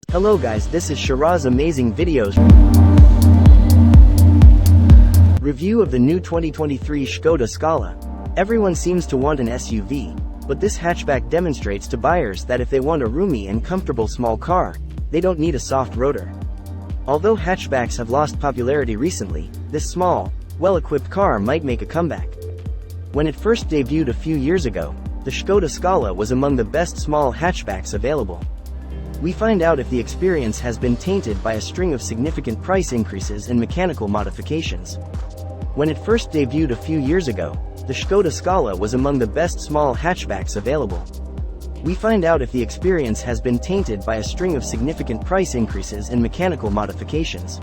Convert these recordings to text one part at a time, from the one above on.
Hello guys, this is Shiraz Amazing Videos review of the new 2023 Skoda Scala. Everyone seems to want an SUV, but this hatchback demonstrates to buyers that if they want a roomy and comfortable small car, they don't need a soft rotor. Although hatchbacks have lost popularity recently, this small, well-equipped car might make a comeback. When it first debuted a few years ago, the Skoda Scala was among the best small hatchbacks available. We find out if the experience has been tainted by a string of significant price increases and mechanical modifications. When it first debuted a few years ago, the Skoda Scala was among the best small hatchbacks available. We find out if the experience has been tainted by a string of significant price increases and mechanical modifications.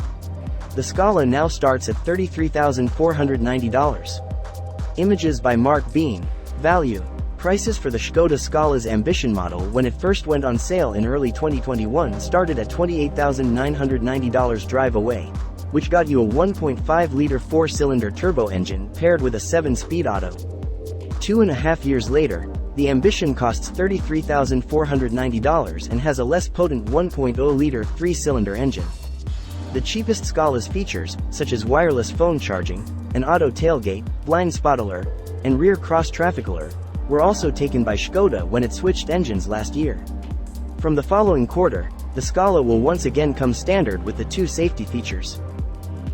The Scala now starts at $33,490. Images by Mark Bean. Value. Prices for the Skoda Scala's Ambition model when it first went on sale in early 2021 started at $28,990 drive away, which got you a 1.5-liter 4-cylinder turbo engine paired with a 7-speed auto. 2.5 years later, the Ambition costs $33,490 and has a less potent 1.0-liter 3-cylinder engine. The cheapest Scala's features, such as wireless phone charging, an auto tailgate, blind spot alert, and rear cross-traffic alert, were also taken by Skoda when it switched engines last year. From the following quarter, the Scala will once again come standard with the two safety features.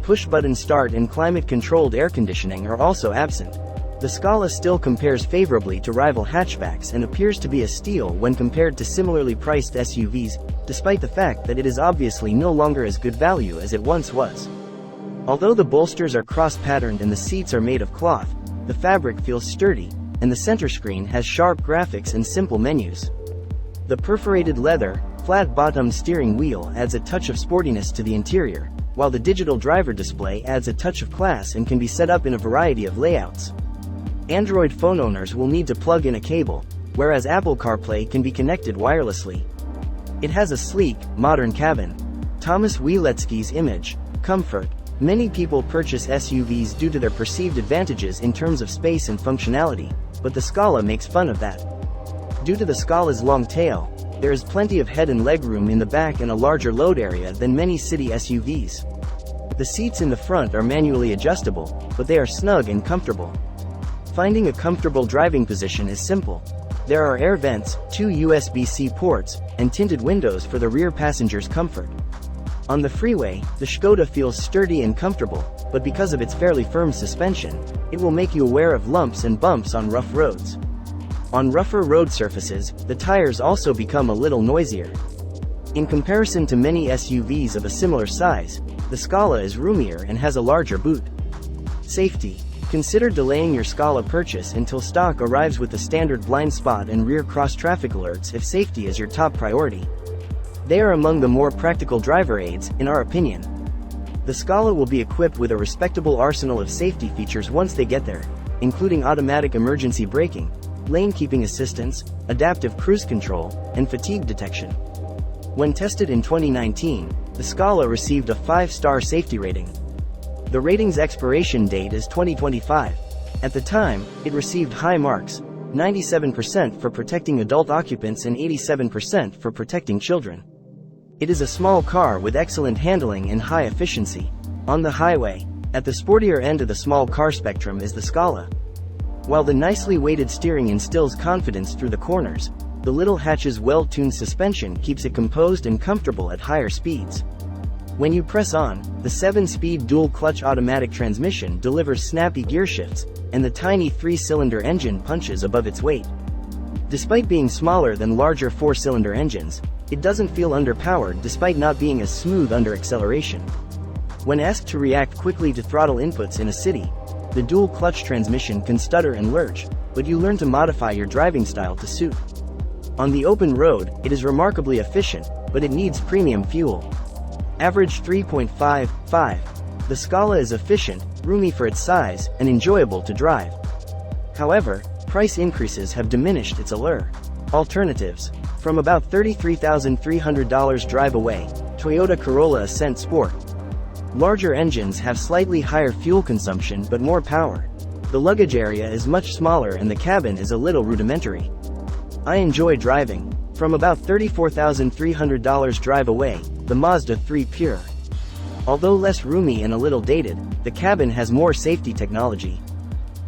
Push-button start and climate-controlled air conditioning are also absent. The Scala still compares favorably to rival hatchbacks and appears to be a steal when compared to similarly priced SUVs, despite the fact that it is obviously no longer as good value as it once was. Although the bolsters are cross-patterned and the seats are made of cloth, the fabric feels sturdy, and the center screen has sharp graphics and simple menus. The perforated leather, flat-bottomed steering wheel adds a touch of sportiness to the interior, while the digital driver display adds a touch of class and can be set up in a variety of layouts. Android phone owners will need to plug in a cable, whereas Apple CarPlay can be connected wirelessly. It has a sleek, modern cabin. Thomas Wielecki's image. Comfort. Many people purchase SUVs due to their perceived advantages in terms of space and functionality, but the Scala makes fun of that. Due to the Scala's long tail, there is plenty of head and leg room in the back and a larger load area than many city SUVs. The seats in the front are manually adjustable, but they are snug and comfortable. Finding a comfortable driving position is simple. There are air vents, 2 USB-C ports, and tinted windows for the rear passenger's comfort. On the freeway, the Skoda feels sturdy and comfortable, but because of its fairly firm suspension, it will make you aware of lumps and bumps on rough roads. On rougher road surfaces, the tires also become a little noisier. In comparison to many SUVs of a similar size, the Scala is roomier and has a larger boot. Safety. Consider delaying your Scala purchase until stock arrives with the standard blind spot and rear cross-traffic alerts if safety is your top priority. They are among the more practical driver aids, in our opinion. The Scala will be equipped with a respectable arsenal of safety features once they get there, including automatic emergency braking, lane keeping assistance, adaptive cruise control, and fatigue detection. When tested in 2019, the Scala received a 5-star safety rating. The rating's expiration date is 2025. At the time, it received high marks, 97% for protecting adult occupants and 87% for protecting children. It is a small car with excellent handling and high efficiency. On the highway, at the sportier end of the small car spectrum is the Scala. While the nicely weighted steering instills confidence through the corners, the little hatch's well-tuned suspension keeps it composed and comfortable at higher speeds. When you press on, the 7-speed dual-clutch automatic transmission delivers snappy gear shifts, and the tiny 3-cylinder engine punches above its weight. Despite being smaller than larger 4-cylinder engines, it doesn't feel underpowered despite not being as smooth under acceleration. When asked to react quickly to throttle inputs in a city, the dual-clutch transmission can stutter and lurch, but you learn to modify your driving style to suit. On the open road, it is remarkably efficient, but it needs premium fuel. Average 3.55. The Scala is efficient, roomy for its size, and enjoyable to drive. However, price increases have diminished its allure. Alternatives. From about $33,300 drive away, Toyota Corolla Ascent Sport. Larger engines have slightly higher fuel consumption but more power. The luggage area is much smaller and the cabin is a little rudimentary. I enjoy driving. From about $34,300 drive away, the Mazda 3 Pure. Although less roomy and a little dated, the cabin has more safety technology.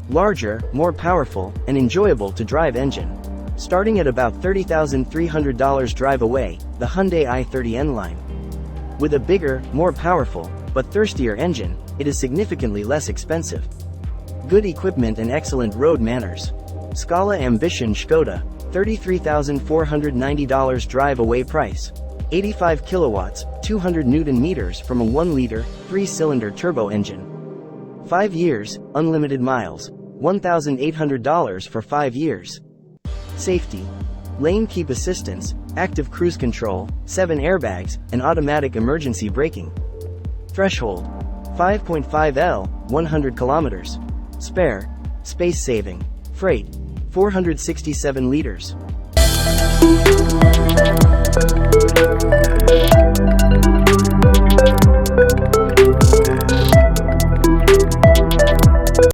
Larger, more powerful, and enjoyable to drive engine. Starting at about $30,300 drive away, the Hyundai i30N line. With a bigger, more powerful, but thirstier engine, it is significantly less expensive. Good equipment and excellent road manners. Scala Ambition Skoda, $33,490 drive away price. 85 kilowatts, 200 Newton meters from a 1-liter, 3-cylinder turbo engine. 5 years, unlimited miles. $1,800 for 5 years. Safety. Lane keep assistance, active cruise control, 7 airbags, and automatic emergency braking. Threshold. 5.5L, 100 kilometers. Spare. Space saving. Freight. 467 liters.